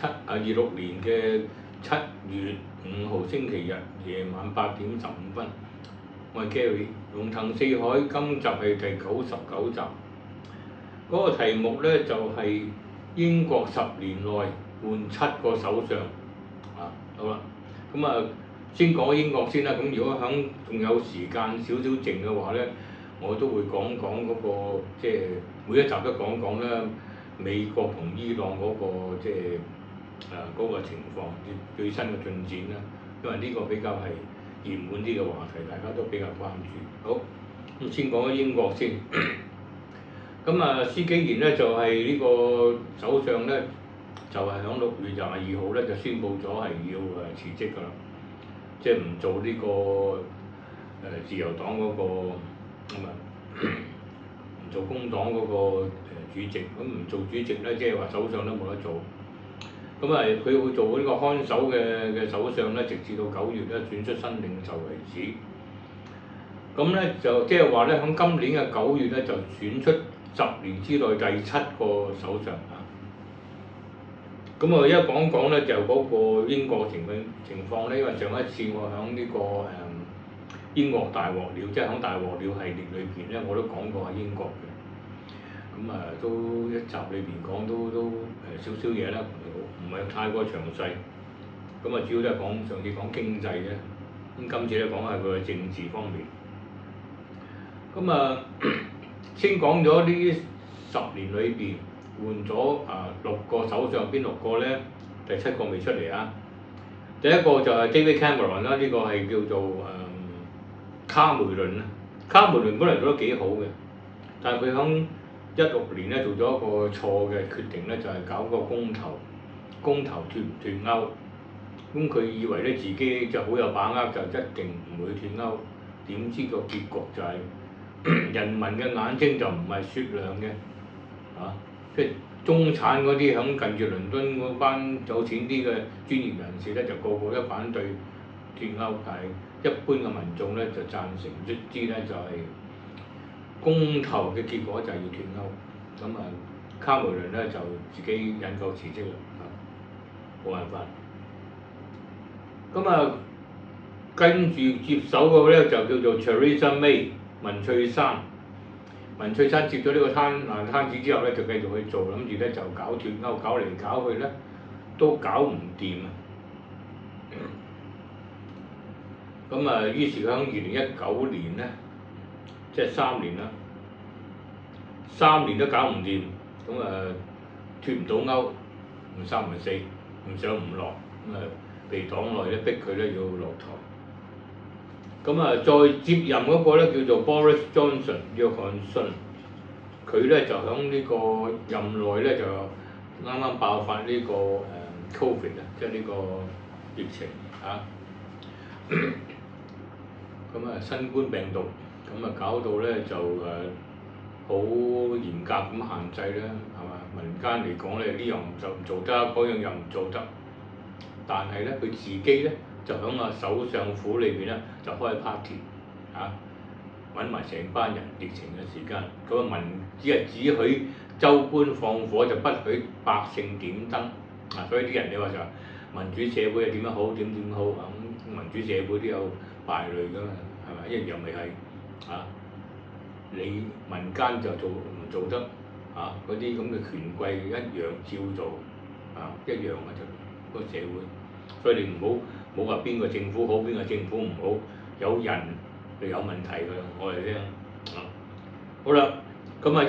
26年嘅7月5號星期日夜晚8點15分，我係 Gary，龍騰四海，今集係第99集。嗰個題目呢就係英國10年內換7個首相。好啦，咁先講英國先啦。咁如果仲有時間少少剩嘅話呢，我都會講講嗰個即係每一集都講講啦。美國同伊朗嗰個即係嗰個情況最新嘅進展啦，因為呢個比較係熱門啲嘅話題，大家都比較關注。好，咁先講咗英國先。咁施紀賢呢就係呢個首相呢，就係響6月22號呢就宣布咗係要辭職㗎啦，即係唔做呢個自由黨嗰個唔做工黨嗰個主席。咁唔做主席呢，即係話首相都冇得做。咁佢會做呢個看守嘅首相呢，直至到9月呢選出新領袖為止。咁呢就即係話呢，響今年嘅9月呢就選出10年之內第7個首相。咁我一講講呢，就嗰個英國情況呢，因為上一次我響呢個英國大鑊料，即係響大鑊料系列裏邊呢，我都講過係英國嘅。咁都一集裏邊講都少少嘢啦，唔係太過詳細。咁主要都係上次講經濟啫，咁今次咧講下佢嘅政治方面。咁先講咗呢10年裏邊換咗6個首相，邊6個呢？第7個未出嚟啊！第一個就係 David Cameron 啦，呢個係叫做卡梅倫啦。卡梅倫本來做得幾好嘅，但係佢響16年咧做咗一個錯嘅決定咧，就係搞個公投脫唔脫歐。咁佢以為咧自己就好有把握，就一定唔會脫歐。點知個結局就係人民嘅眼睛就唔係雪亮嘅，即係中產嗰啲響近住倫敦嗰班有錢啲嘅專業人士咧，就個個都反對脫歐，但係一般嘅民眾咧就贊成。卒之咧就係公投嘅結果就係要脫歐。咁卡梅倫咧就自己引咎辭職啦，冇辦法。咁跟住接手嘅咧就叫做 Theresa May 文翠珊。文翠珊接咗呢個攤子之後咧，就繼續去做，諗住咧就搞脫歐，搞嚟搞去咧都搞唔掂啊！咁於是喺2019年咧，即係3年啦，3年都搞唔掂，咁脫唔到歐，唔3唔4，唔上唔落，被黨內咧逼佢咧要落台。再接任嗰個咧叫做 Boris Johnson 約翰遜，佢咧就喺呢個任內咧就啱啱爆發呢個Covid 即係呢個疫情新冠病毒，搞到咧就好嚴格咁限制啦，係嘛？民間嚟講咧呢樣就唔做得，嗰樣又唔做得。但係咧佢自己咧就喺首相府裏邊咧就開 party 揾埋成班人。疫情嘅時間，只係只許州官放火，就不許百姓點燈。所以啲人你話就民主社會係點樣好點好民主社會都有敗類㗎嘛，係咪？一樣咪係你民間就唔做得嗰啲咁嘅權貴一樣照做一樣嘅就個社會。所以你唔好話邊個政府好，邊個政府唔好，有人就有問題㗎。我哋聽好啦，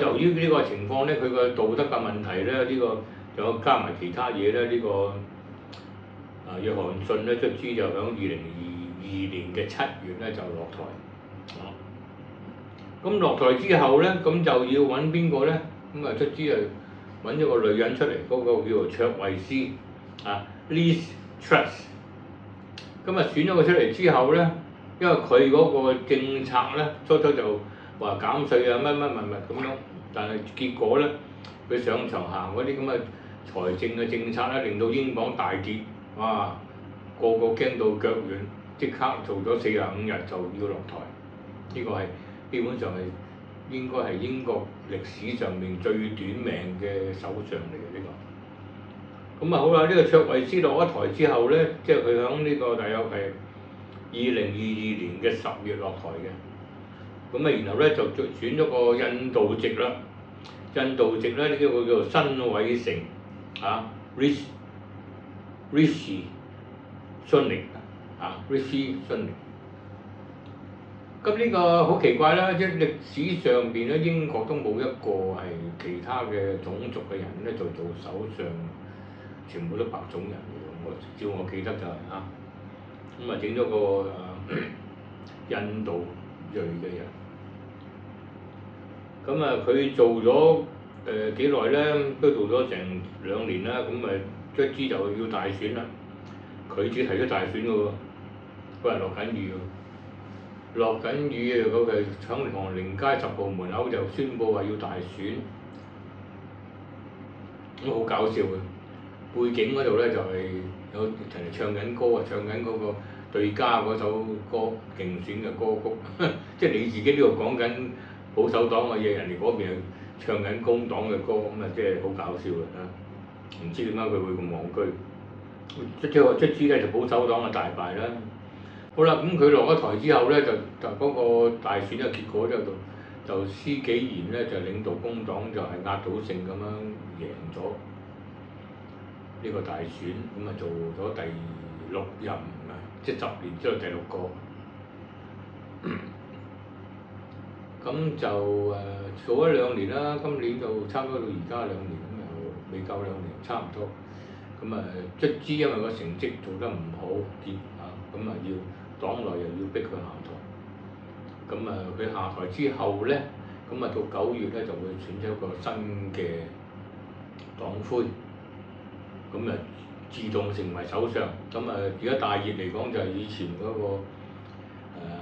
由於呢個情況咧，佢個道德嘅問題咧，呢個仲有加埋其他嘢咧，呢個約翰遜咧卒之就喺2022年嘅7月咧就落台。咁落台之後咧，咁就要揾邊個咧？卒之就揾咗個女人出嚟，嗰個叫做卓慧思Liz Truss。選咗佢出嚟之後咧，因為佢嗰個政策咧，初就話減稅乜咁樣，但係結果咧，佢上場行嗰啲咁嘅財政嘅政策咧，令到英鎊大跌，個個驚到腳軟，即刻做咗45日就要落台。呢個係基本上係應該係英國歷史上面最短命嘅首相嚟嘅呢個。咁啊好啦，呢個卓慧思落咗台之後咧，即係佢響呢個大約係2022年嘅10月落台嘅。咁啊，然後咧就選咗個印度籍啦。印度籍咧呢個叫做辛偉誠啊，Rishi Sunak 啊，Rishi Sunak。咁呢個好奇怪啦，即係歷史上邊咧，英國都冇一個係其他嘅種族嘅人咧就做首相，全部都白種人嚟嘅。照我記得就係咁啊整咗個印度裔嘅人。咁啊佢做咗幾耐咧？都做咗成2年啦。咁啊卒之就要大選啦。佢自己提出大選嘅喎，嗰日落緊雨喎。落緊雨啊！嗰個響唐寧街10號門口就宣佈話要大選，咁好搞笑嘅。背景嗰度咧就係有人哋唱緊歌啊，唱緊嗰個對家嗰首歌競選嘅歌曲，即係你自己呢度講緊保守黨嘅嘢，人哋嗰邊又唱緊工黨嘅歌，咁啊即係好搞笑嘅。唔知點解佢會咁戇居？卒之咧就保守黨嘅大敗啦。好啦，咁佢落咗台之後咧，就嗰個大選嘅結果就施紀賢咧就領導工黨就係壓倒性咁樣贏咗呢個大選，咁啊做咗第6任啊，即係10年之後第6個。咁就做咗2年啦，今年就差唔多到而家2年，咁又未夠2年，差唔多。咁啊卒之因為個成績做得唔好咁啊要黨內又要逼佢下台。咁啊佢下台之後咧，咁啊到9月咧就會選出一個新嘅黨魁，咁啊自動成為首相。咁啊而家大熱嚟講就係以前嗰個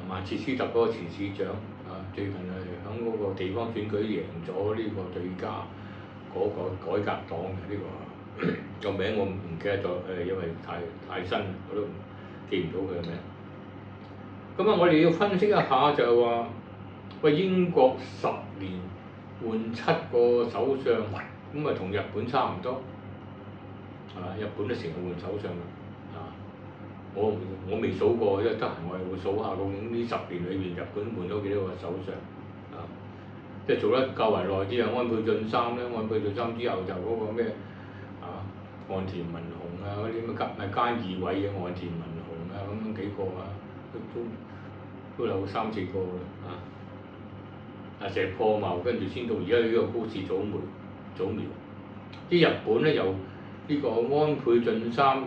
曼徹斯特嗰個前市長最近係響嗰個地方選舉贏咗呢個對家嗰個改革黨嘅呢個名我唔記得咗，因為太新，我都記唔到佢嘅名。咁啊，我哋要分析一下就係話，喂英國10年換7個首相，咁啊同日本差唔多，係嘛？日本都成日換首相㗎，我未數過，因為得閒我係會數下究竟呢10年裏邊日本換咗幾多個首相即係做得較為耐啲啊。安倍晉三咧，安倍晉三之後就嗰個咩岸田文雄嗰啲咩菅義偉嘅岸田文雄咁幾個都有3、4個啦成日破茂，跟住先到而家呢個高市早苗。啲日本咧由呢個安倍晉三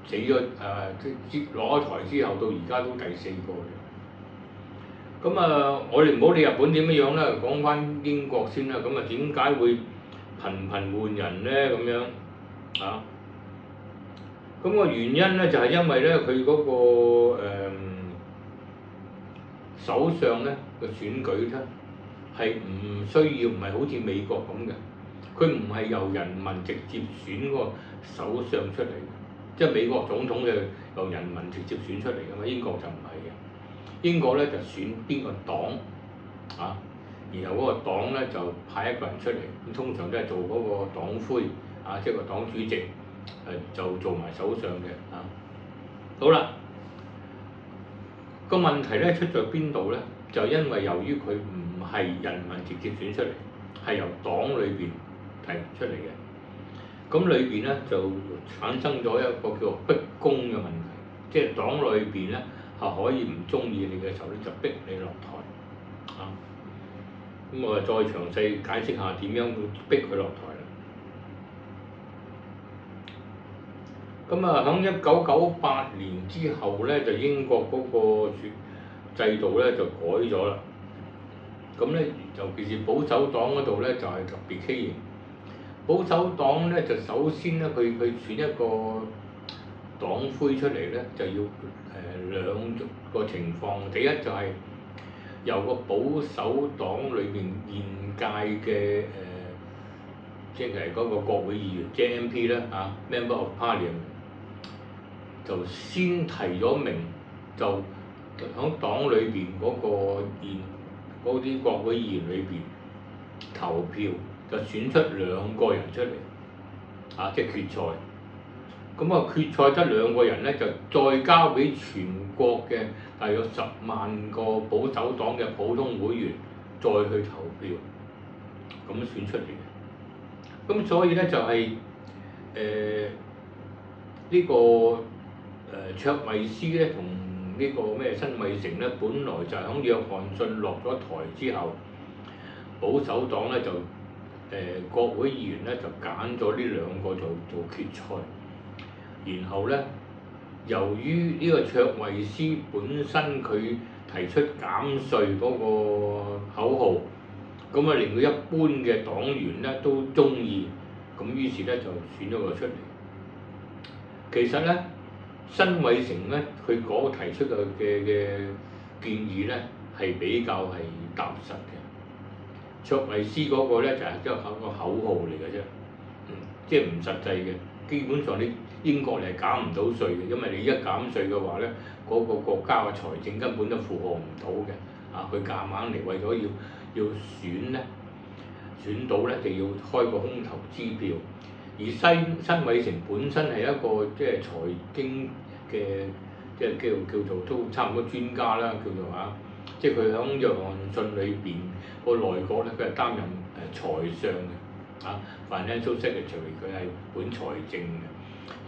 死咗攞咗台之後，到而家都第4個嘅。咁我哋唔好理日本點樣啦，講翻英國先啦。咁點解會頻換人咧？咁樣咁個原因咧就係因為咧佢嗰個首相咧個選舉咧係唔係好似美國咁嘅，佢唔係由人民直接選個首相出嚟嘅，即係美國總統就由人民直接選出嚟㗎嘛，英國就唔係嘅。英國咧就選邊個黨然後嗰個黨咧就派一個人出嚟，咁通常都係做嗰個黨魁即係個黨主席就做埋首相嘅好啦，個問題咧出在邊度咧？就因為由於佢唔係人民直接選出嚟，係由黨裏邊提出嚟嘅，咁裏邊咧就產生咗一個叫做逼宮嘅問題，即係黨裏邊咧係可以唔中意你嘅時候咧就逼你落台咁我再詳細解釋下點樣會逼佢落台啦。咁喺1998年之後咧，就英國嗰個制度咧就改咗啦。咁咧，尤其是保守黨嗰度咧就係特別畸形。保守黨咧就首先咧，佢選一個黨魁出嚟咧，就要2個情況。第一就係由個保守黨裏面現屆嘅即係嗰個國會議員 JMP 啦Member of Parliament 就先提咗名，就喺黨裏邊嗰啲國會議員裏邊投票，就選出2個人出嚟即係決賽。咁啊決賽得2個人咧，就再交俾全國嘅大約10萬個保守黨嘅普通會員再去投票，咁選出嚟嘅。咁所以咧就係呢個卓慧思咧同呢個咩辛偉誠咧，本來就係響約翰遜落咗台之後，保守黨咧就國會議員咧就揀咗呢2個做決賽，然後咧由於呢個卓慧思本身佢提出減稅嗰個口號，咁啊令到一般嘅黨員咧都中意，咁於是咧就選咗佢出嚟。其實咧，辛偉誠咧佢提出嘅建議咧係比較係踏實嘅，卓慧思嗰個咧就係一個口號嚟嘅啫，即係唔實際嘅。基本上你英國你係減唔到稅嘅，因為你一減稅嘅話咧，嗰個國家嘅財政根本都負荷唔到嘅。佢夾硬嚟為咗要選咧，選到咧就要開個空頭支票。而辛偉誠本身係一個即係財經嘅即係叫做都差唔多專家啦，叫做即係佢響約翰遜裏邊個內閣咧，佢係擔任財相嘅，Financial Secretary， 佢係管財政嘅。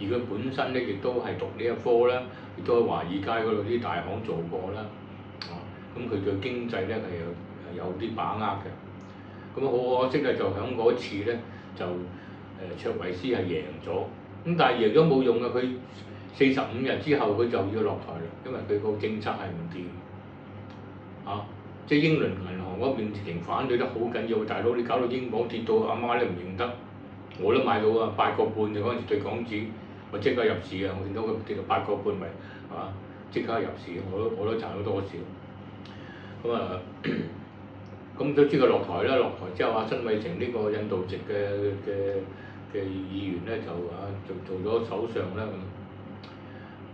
而佢本身咧亦都係讀呢一科啦，亦都喺華爾街嗰度啲大行做過啦，咁佢對經濟咧係有啲把握嘅。咁好可惜咧，就響嗰次咧就卓慧思係贏咗，咁但係贏咗冇用嘅，佢45日之後佢就要落台啦，因為佢個政策係唔掂，即係英倫銀行嗰邊直情反對得好緊要，大佬你搞到英鎊跌到阿媽都唔認得，我都買到啊8個半，就嗰陣時對港紙，我即刻入市啊！我見到佢跌到8個半咪係嘛，即刻入市，我都賺咗多少，咁都知佢落台啦，落台之後辛偉誠呢個印度籍嘅議員咧就做咗首相啦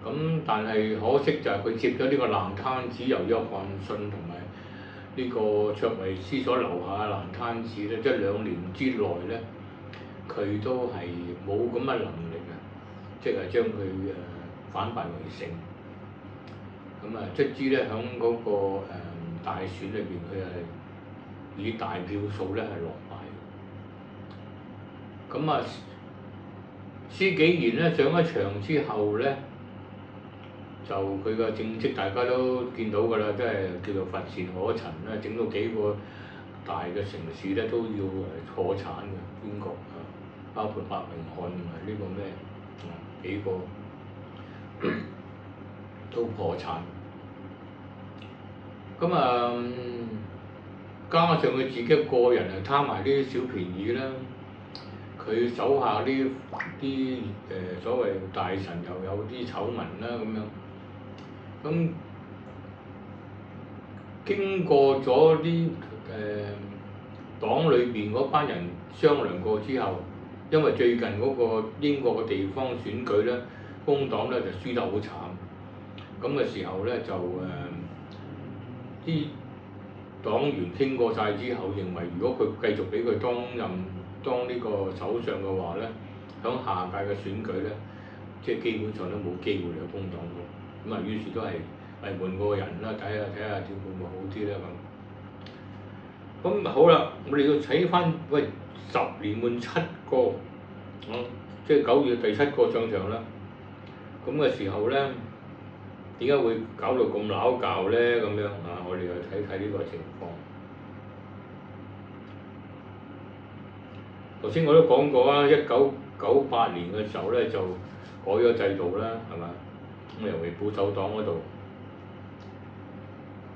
咁，但係可惜就係佢接咗呢個爛攤子，由約翰遜同埋呢個卓慧思所留下嘅爛攤子咧，即係2年之內咧，佢都係冇咁嘅能力啊，即係將佢反敗為勝。咁卒之咧響嗰個大選裏邊，佢係以大票數咧係落敗。咁施紀賢咧上一場之後咧，就佢個政績大家都見到㗎啦，即係叫做乏善可陳啦，整到幾個大嘅城市咧都要破產嘅，英國包括伯明翰同埋呢個咩幾個都破產。加上佢自己個人係貪埋啲小便宜啦，佢手下啲所謂大臣又有啲醜聞啦咁樣。咁經過咗啲黨裏邊嗰班人商量過之後，因為最近嗰個英國嘅地方選舉咧，工黨咧就輸得好慘。咁嘅時候咧就啲黨員傾過晒之後，認為如果佢繼續俾佢當呢個首相嘅話咧，響下屆嘅選舉咧，即係基本上都冇機會喺工黨度。於是都係換個人啦，睇下點會唔會好啲咧咁。咁好啦，我哋要睇翻10年換7個，即係9月第7個上場啦。咁嘅時候咧，點解會搞到咁鬧交咧？咁樣我哋又睇睇呢個情況。頭先我都講過啊，1998年嘅時候咧就改咗制度啦，係嘛？咁尤其保守黨嗰度，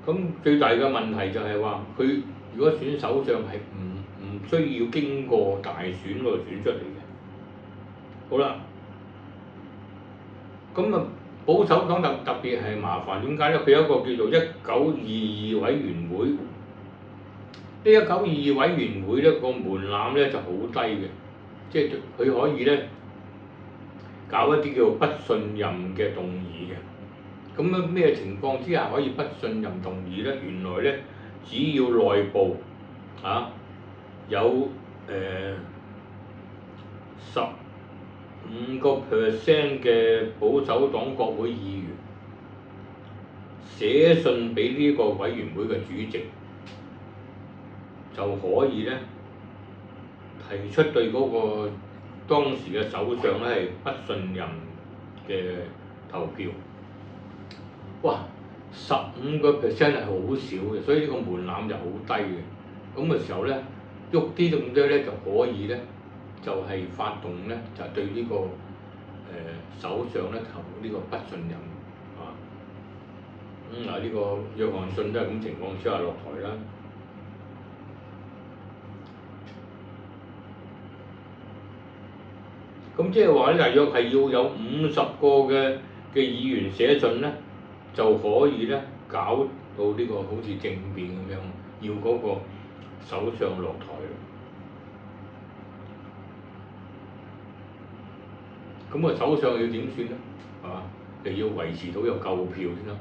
咁最大嘅問題就係話佢如果選首相係唔需要經過大選嗰度選出嚟嘅。好啦，保守黨特別係麻煩，點解咧？佢有一個叫做1922委員會，呢1922委員會咧個門檻咧就好低嘅，即係佢可以咧搞一啲叫不信任嘅動議嘅。咁咩情況之下可以不信任動議咧？原來咧只要內部有5% 嘅保守黨國會議員寫信俾呢個委員會嘅主席，就可以咧提出對嗰個當時嘅首相咧係不信任嘅投票。哇！15% 係好少嘅，所以呢個門檻就好低嘅。咁嘅時候咧，喐啲咁多咧就可以咧，就係、發動咧就對呢、個首相咧投呢個不信任啊。呢個約翰遜都係咁情況之下落台啦。咁即係話咧，大約係要有50個嘅議員寫信咧，就可以咧搞到呢個好似政變咁樣，要嗰個首相落台。咁個首相要點算咧？係嘛？就要維持到有夠票先啦。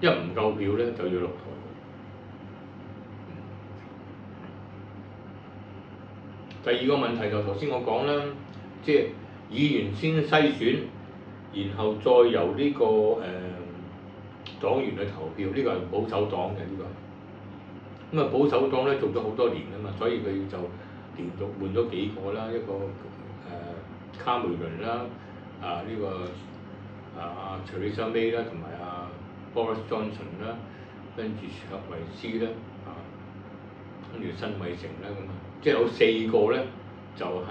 一唔夠票咧，就要落台。第二個問題就頭先我講啦，即係議員先篩選，然後再由呢、個黨員去投票，呢、個係保守黨嘅呢、個。咁啊保守黨咧做咗好多年啊嘛，所以佢就連續換咗幾個啦，一個卡梅倫啦，呢、個Theresa May 啦，同埋Boris Johnson 啦，跟住卓維斯啦，跟住辛偉誠啦咁啊，即係有4個咧就係、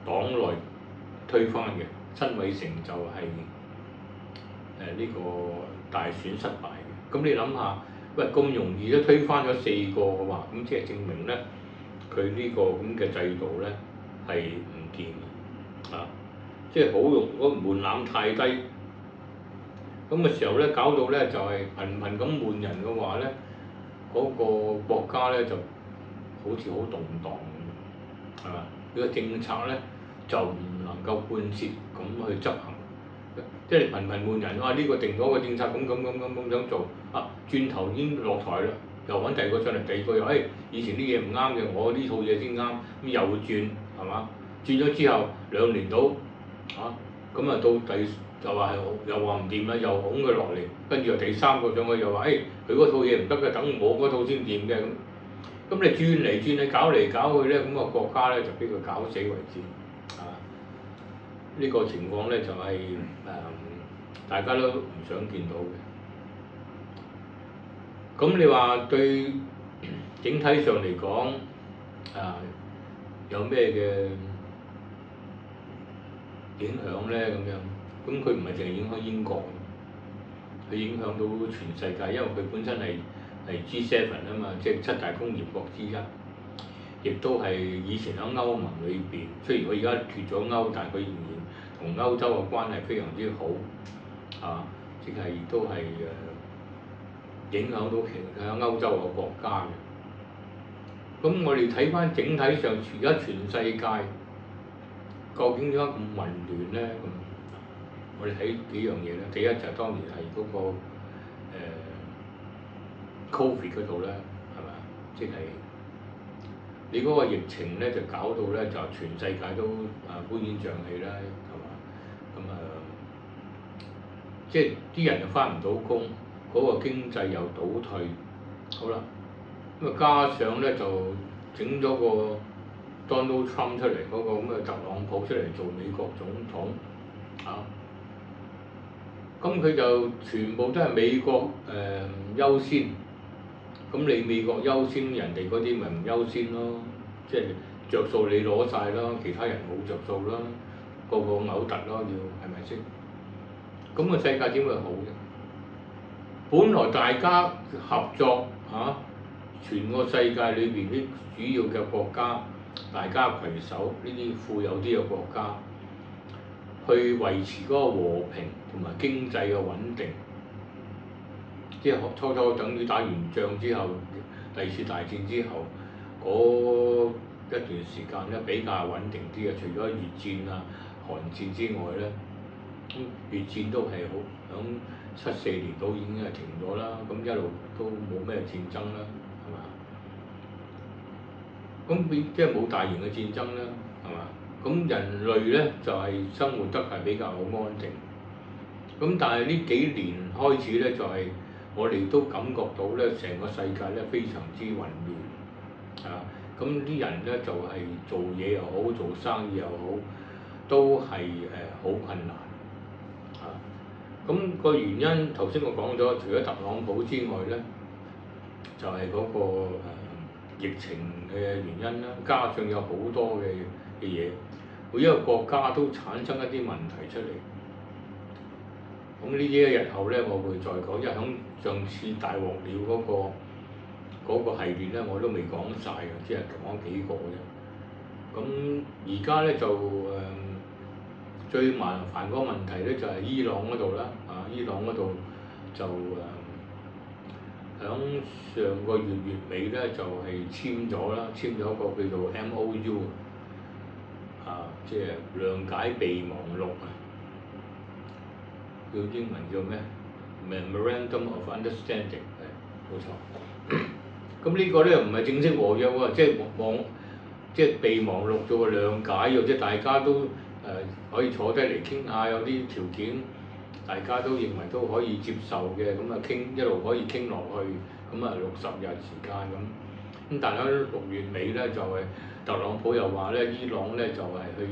黨內推翻嘅，辛偉誠就係呢個大選失敗嘅。咁你諗下，喂咁容易都推翻咗4個嘅話，咁即係證明咧佢呢個咁嘅制度咧係唔掂嘅，即係好用嗰個門檻太低。咁嘅時候咧，搞到咧就係頻頻咁換人嘅話咧，嗰、個國家咧就好似好動盪咁，係嘛？佢個政策咧就唔能夠貫徹咁去執行，即係頻頻換人，呢、個定咗個政策咁想做，轉頭已經落台啦，又揾第二個上嚟，第二個又以前啲嘢唔啱嘅，我呢套嘢先啱，咁又轉係嘛？轉咗之後2年到咁到就話係又話唔掂啦，又拱佢落嚟，跟住又第3個上去又話佢嗰套嘢唔得嘅，等我嗰套先掂嘅咁。咁你轉嚟轉去搞嚟搞去咧，咁個國家咧就俾佢搞死為止。呢、個情況咧就係、大家都唔想見到嘅。咁你話對整體上嚟講有咩嘅影響咧？咁樣，咁佢唔係淨係影響英國，佢影響到全世界，因為佢本身係G7啊嘛，即係7大工業國之一，亦都係以前喺歐盟裏邊，雖然佢而家脱咗歐，但係佢仍然同歐洲嘅關係非常之好，即係亦都係影響到其他歐洲嘅國家嘅。咁我哋睇翻整體上，而家全世界究竟點解咁混亂咧？咁我哋睇幾樣嘢咧。第一就當然係嗰、個Covid 嗰度咧，係嘛？即係你嗰個疫情咧，就搞到咧就全世界都烏煙瘴氣啦，係嘛？咁即係啲人又翻唔到工，嗰、個經濟又倒退，好啦。咁加上咧就整咗個 Donald Trump 出嚟，嗰、個咁嘅特朗普出嚟做美國總統咁佢就全部都係美國優先。咁你美國優先，人哋嗰啲咪唔優先咯？即係着數你攞晒啦，其他人冇着數啦，個個嘔突咯，要係咪先？咁個世界點會好啫？本來大家合作全個世界裏邊啲主要嘅國家，大家攜手呢啲富有啲嘅國家，去維持嗰個和平同埋經濟嘅穩定。即係初等於打完仗之後，第2次大戰之後嗰一段時間咧比較穩定啲嘅，除咗越戰韓戰之外咧，越戰都係好響74年度已經係停咗啦，咁一路都冇咩戰爭啦，係嘛？咁即係冇大型嘅戰爭啦，係嘛？咁人類咧就係生活得係比較好安定。咁但係呢幾年開始咧，就係我哋都感覺到咧，成個世界咧非常之混亂啊！咁啲人咧就係做嘢又好，做生意又好，都係好困難啊！咁個原因頭先我講咗，除咗特朗普之外咧，就係嗰個疫情嘅原因啦，加上有好多嘅嘢，每一個國家都產生一啲問題出嚟。咁呢啲日後咧，我會再講，因為響上次大鑊料嗰個系列咧，我都未講晒嘅，只係講幾個啫。咁而家咧就最麻煩嗰個問題咧就係伊朗嗰度啦，伊朗嗰度就響上個月尾咧就係簽咗一個叫做 MOU 即係諒解備忘錄啊。叫英文叫咩 ？Memorandum of Understanding 係冇錯。咁呢個咧唔係正式和約喎，即係備忘錄做個諒解喎，即係大家都可以坐低嚟傾下，有啲條件大家都認為都可以接受嘅，咁啊一路可以傾落去，咁啊60日時間咁。咁但係喺6月尾咧就係特朗普又話咧，伊朗咧就係去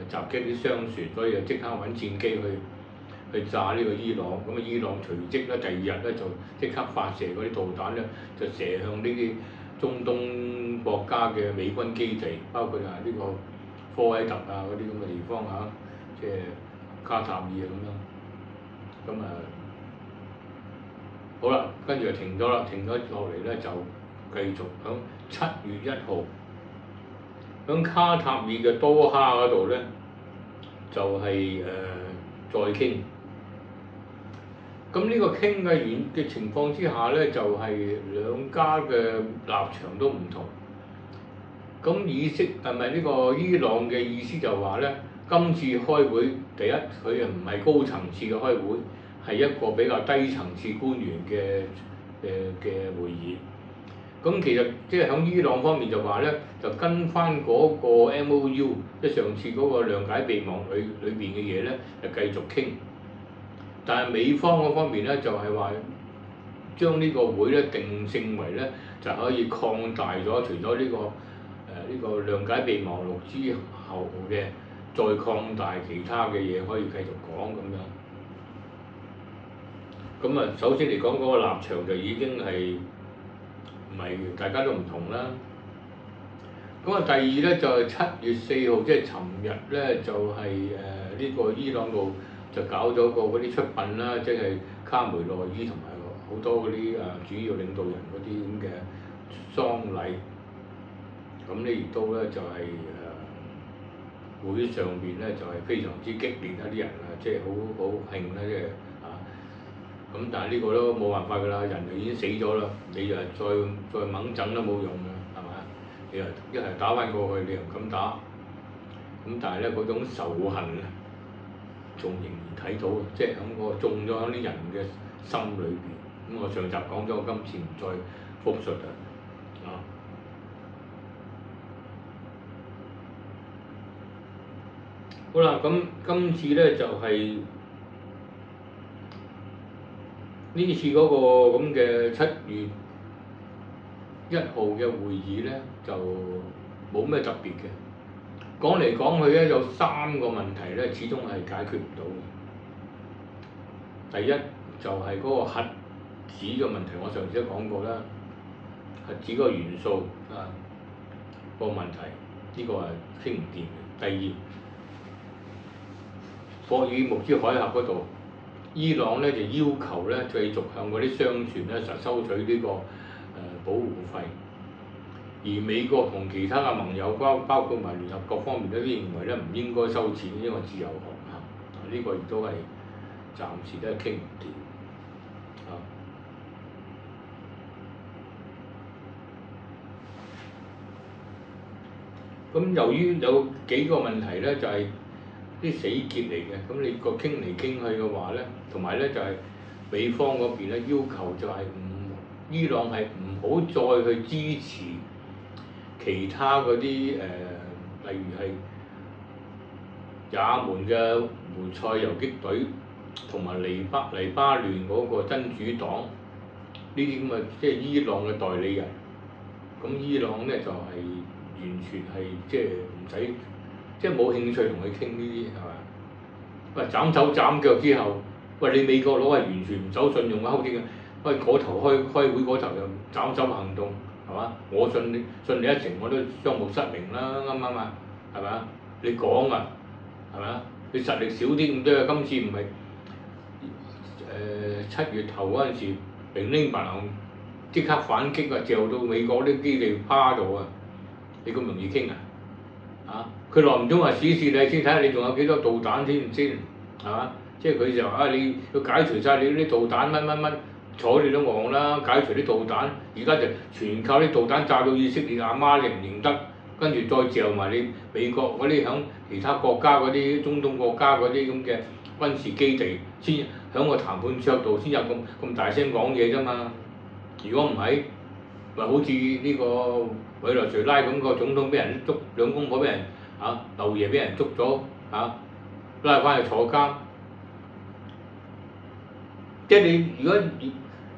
襲擊啲商船，所以就即刻揾戰機去炸呢個伊朗，咁啊伊朗隨即咧第2日咧就即刻發射嗰啲導彈咧，就射向呢啲中東國家嘅美軍基地，包括呢個科威特嗰啲咁嘅地方即係卡塔爾咁樣。咁好啦，跟住就停咗啦，停咗落嚟咧就繼續響7月1號，響卡塔爾嘅多哈嗰度咧就係再傾。咁呢個傾嘅情況之下咧，就係兩家嘅立場都唔同。咁呢個伊朗嘅意思就話咧，今次開會第一佢又唔係高層次嘅開會，係一個比較低層次官員嘅會議。咁其實即係響伊朗方面就話咧，就跟翻嗰個 MOU， 即係上次嗰個諒解備忘裏邊嘅嘢咧，就繼續傾。但係美方嗰方面咧，就係話將呢個會咧定性為咧就可以擴大咗，除咗呢個諒解備忘錄之後嘅，再擴大其他嘅嘢可以繼續講咁樣。咁啊，首先嚟講嗰個立場就已經係唔係大家都唔同啦。咁啊，第二咧就係7月4號，即係尋日咧就係呢個伊朗度就搞咗個嗰啲出殯啦，即係卡梅內伊同埋好多嗰啲主要領導人嗰啲咁嘅喪禮。咁咧亦都咧就係會上邊咧就係非常之激烈啲人即係好興啦，即係咁但係呢個都冇辦法㗎啦，人就已經死咗啦，你就係再猛整都冇用㗎，係咪？你一係打翻過去，你又唔敢打。咁但係咧嗰種仇恨啊，仲仍然睇到，即係喺個種咗喺啲人嘅心裏邊。咁我上集講咗，我今次唔再複述啊。好啦，咁今次咧就係呢次嗰個咁嘅7月1號嘅會議咧，就冇咩特別嘅。講嚟講去咧，有3個問題咧，始終係解決唔到嘅。第一就係嗰個核子嘅問題，我上次都講過啦，核子嗰個元素個問題，呢個係傾唔掂嘅。第二，霍爾木茲海峽嗰度，伊朗咧就要求咧繼續向嗰啲商船咧實收取呢個保護費。而美國同其他嘅盟友包括埋聯合國方面都認為咧唔應該收錢，因為自由航行，呢個亦都係暫時都係傾唔掂。咁由於有幾個問題咧，就係啲死結嚟嘅，咁你個傾嚟傾去嘅話咧，同埋咧就係美方嗰邊咧要求就係伊朗係唔好再去支持其他嗰啲例如係也門嘅胡塞遊擊隊同埋黎巴嫩嗰個真主黨呢啲咁嘅即係伊朗嘅代理人，咁伊朗咧就係、完全係即係唔使即係冇興趣同佢傾呢啲係嘛？喂，斬手斬腳之後，喂，你美國佬係完全唔守信用嘅，好啲嘅，喂，嗰頭開會嗰頭又斬手行動係嘛？我信你一成我都雙目失明啦，啱唔啱啊？係咪啊？你講啊，係咪啊？你實力少啲咁多，今次唔係7月頭嗰陣時，零零白狼即刻反擊啊，嚼到美國啲基地趴度啊！你咁容易傾啊？啊！佢耐唔中話試試你先，睇下你仲有幾多導彈先，係嘛？即係佢就話你要解除晒你啲導彈乜，睬你都戇啦！解除啲導彈，而家就全靠啲導彈炸到以色列阿媽認唔認得，跟住再嚼埋你美國嗰啲響其他國家嗰啲中東國家嗰啲咁嘅軍事基地，先響個談判桌度先有咁大聲講嘢啫嘛！如果唔係，咪好似呢個委內瑞拉咁個總統俾人捉，兩公婆俾人劉爺俾人捉咗拉翻去坐監。即係你如果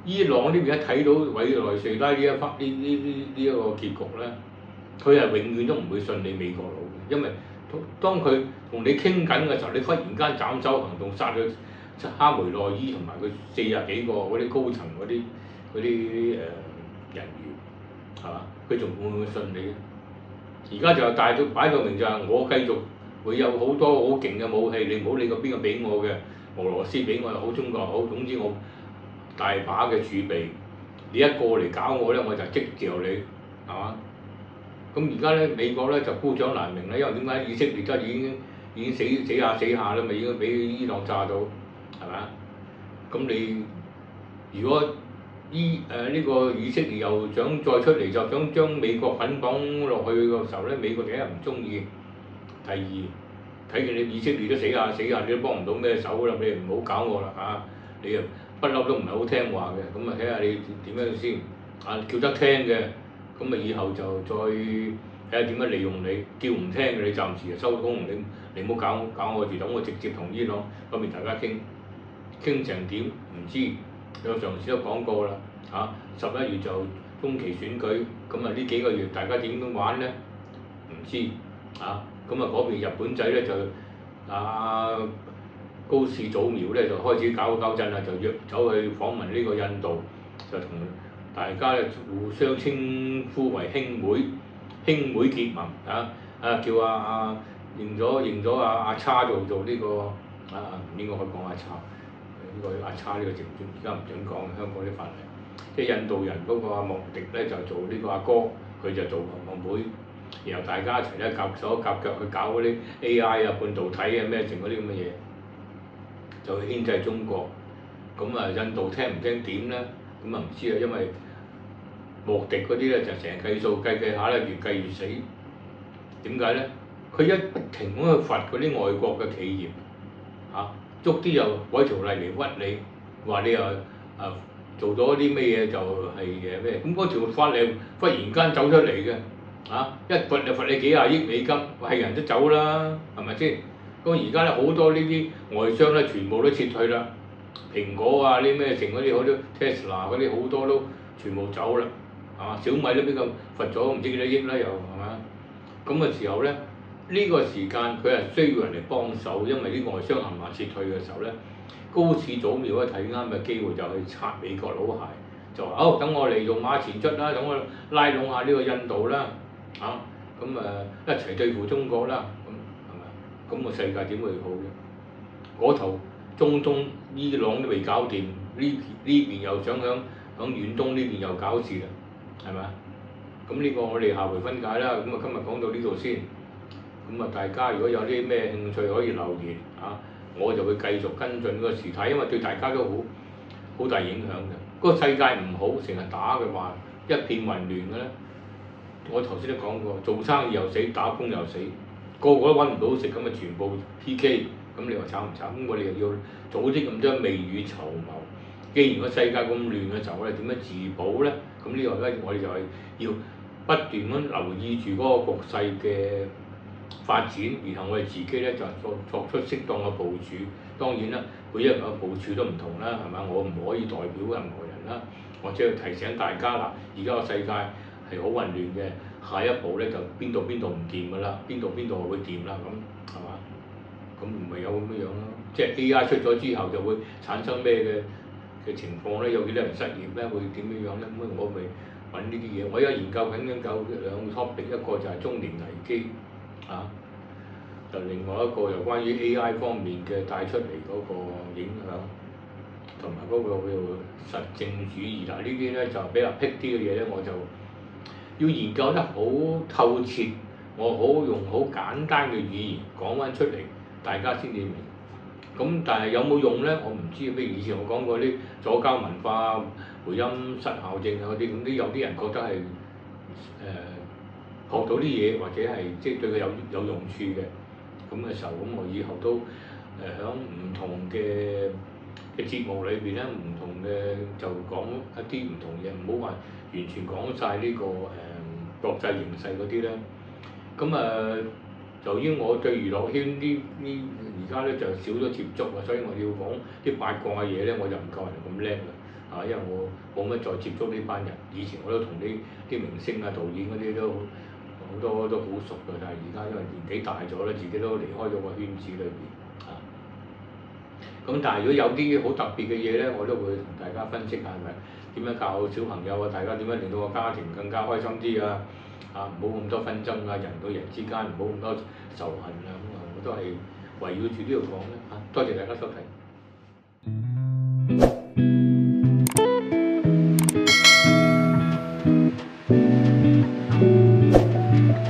伊朗呢邊一睇到委內瑞拉呢一個結局咧，佢係永遠都唔會信你美國佬嘅，因為當佢同你傾緊嘅時候，你忽然間斬首行動殺咗哈梅內伊同埋佢40幾個嗰啲高層嗰啲人員係嘛？佢仲會唔會信你？而家就大到擺到明就係我繼續會有好多好勁嘅武器，你唔好理個邊個俾我嘅，俄羅斯俾我又好，中國又好，總之我大把嘅儲備。你一過嚟搞我咧，我就即嚼你係嘛？咁而家咧美國咧就孤掌難鳴咧，因為點解以色列都已經死下啦，咪已經俾伊朗炸到係咪啊？咁你如果呢個以色列又想再出嚟，就想將美國捆綁落去嘅時候咧，美國第一唔中意，第二睇見你以色列都死下，你都幫唔到咩手啦，你唔好搞我啦嚇！你又不嬲都唔係好聽話嘅，咁啊睇下你點樣先叫得聽嘅，咁啊以後就再睇下點樣利用你，叫唔聽嘅你暫時就收工，你唔好搞我住，等我直接同伊朗嗰邊大家傾成點唔知。有上次都講過啦，11月就中期選舉，咁啊呢幾個月大家點樣玩呢？唔知咁啊嗰邊日本仔咧就高市早苗咧就開始搞震啦，就約走去訪問呢個印度，就同大家互相稱呼為兄妹結盟叫認咗阿叉做呢個唔應該可以講阿叉。呢個阿叉呢個直選而家唔準講香港啲法例，即係印度人嗰個莫迪咧就做呢個阿哥，佢就做阿妹，然後大家一齊咧夾手夾腳去搞嗰啲 AI 半導體咩剩嗰啲咁嘅嘢，就去牽制中國。咁印度聽唔聽點咧？咁唔知啊，因為莫迪嗰啲咧就成日計數計下咧，越計越死。點解咧？佢一不停咁去罰嗰啲外國嘅企業捉啲又改條例嚟屈你，話你又做咗啲咩嘢就係咩？咁嗰條法例忽然間走出嚟嘅一罰就罰你幾廿億美金，係人都走啦，係咪先？咁而家咧好多呢啲外商咧全部都撤退啦，蘋果呢咩成嗰啲好多 Tesla 嗰啲好多都全部走啦，小米都俾佢罰咗唔知幾多億啦又係嘛？咁嘅時候咧。呢個時間佢係需要人嚟幫手，因為啲外商冚唪唥撤退嘅時候咧，高市早苗咧睇啱嘅機會就去擦美國佬鞋，就話好等我嚟用馬前卒啦，等我拉攏下呢個印度啦，一齊對付中國啦，咁係咪？咁個世界點會好啫？嗰頭中東伊朗都未搞掂，呢邊又想響遠東呢邊又搞事啦，係咪？咁呢個我哋下回分解啦。咁今日講到呢度先。咁大家如果有啲咩興趣可以留言我就會繼續跟進嗰個事態，因為對大家都好大影響嘅。嗰個世界唔好，成日打嘅話，一片混亂嘅咧。我頭先都講過，做生意又死，打工又死，個個都揾唔到食，咁啊全部 PK，咁你話慘唔慘？咁我哋又要組織咁多未雨綢繆。既然個世界咁亂嘅時候，我哋點樣自保咧？咁呢個咧，我哋就係要不斷咁留意住嗰個局勢嘅發展，然後我哋自己咧就作出適當嘅部署。當然啦，每一個人嘅部署都唔同啦，係咪？我唔可以代表任何人啦，我只係提醒大家嗱，而家個世界係好混亂嘅，下一步咧就邊度唔掂㗎啦，邊度會掂啦，咁係嘛？咁唔係有咁樣咯，即係 AI 出咗之後就會產生咩嘅情況咧？有幾多人失業咧？會點樣咧？咁我咪揾呢啲嘢。我而家研究緊兩個 topic，一個就係中年危機啊。就另外一個就關於 AI 方面嘅帶出嚟嗰個影響，同埋嗰個叫實證主義。嗱呢啲咧就比較僻啲嘅嘢咧，我就要研究得好透徹，我好用好簡單嘅語言講翻出嚟，大家先至明。咁但係有冇用咧？我唔知。譬如以前我講過啲左膠文化、回音失效症啊嗰啲，咁啲有啲人覺得係學到啲嘢，或者係即係對佢有用處嘅。咁嘅時候，咁我以後都喺唔同嘅節目裏邊咧，唔同嘅就講一啲唔同嘢，唔好話完全講晒呢個國際形勢嗰啲咧。咁由於我對娛樂圈而家咧就少咗接觸啊，所以我要講啲八卦嘅嘢咧，我就唔夠人咁叻啦。因為我冇乜再接觸呢班人。以前我都同啲明星啊、導演嗰啲都好多都好熟㗎，但係而家因為年紀大咗咧，自己都離開咗個圈子裏邊啊。咁但係如果有啲好特別嘅嘢咧，我都會同大家分析下，係咪點樣教小朋友啊？大家點樣令到個家庭更加開心啲啊？唔好咁多紛爭啊，人對人之間唔好咁多仇恨啊。咁我都係圍繞住呢度講咧。多謝大家收睇。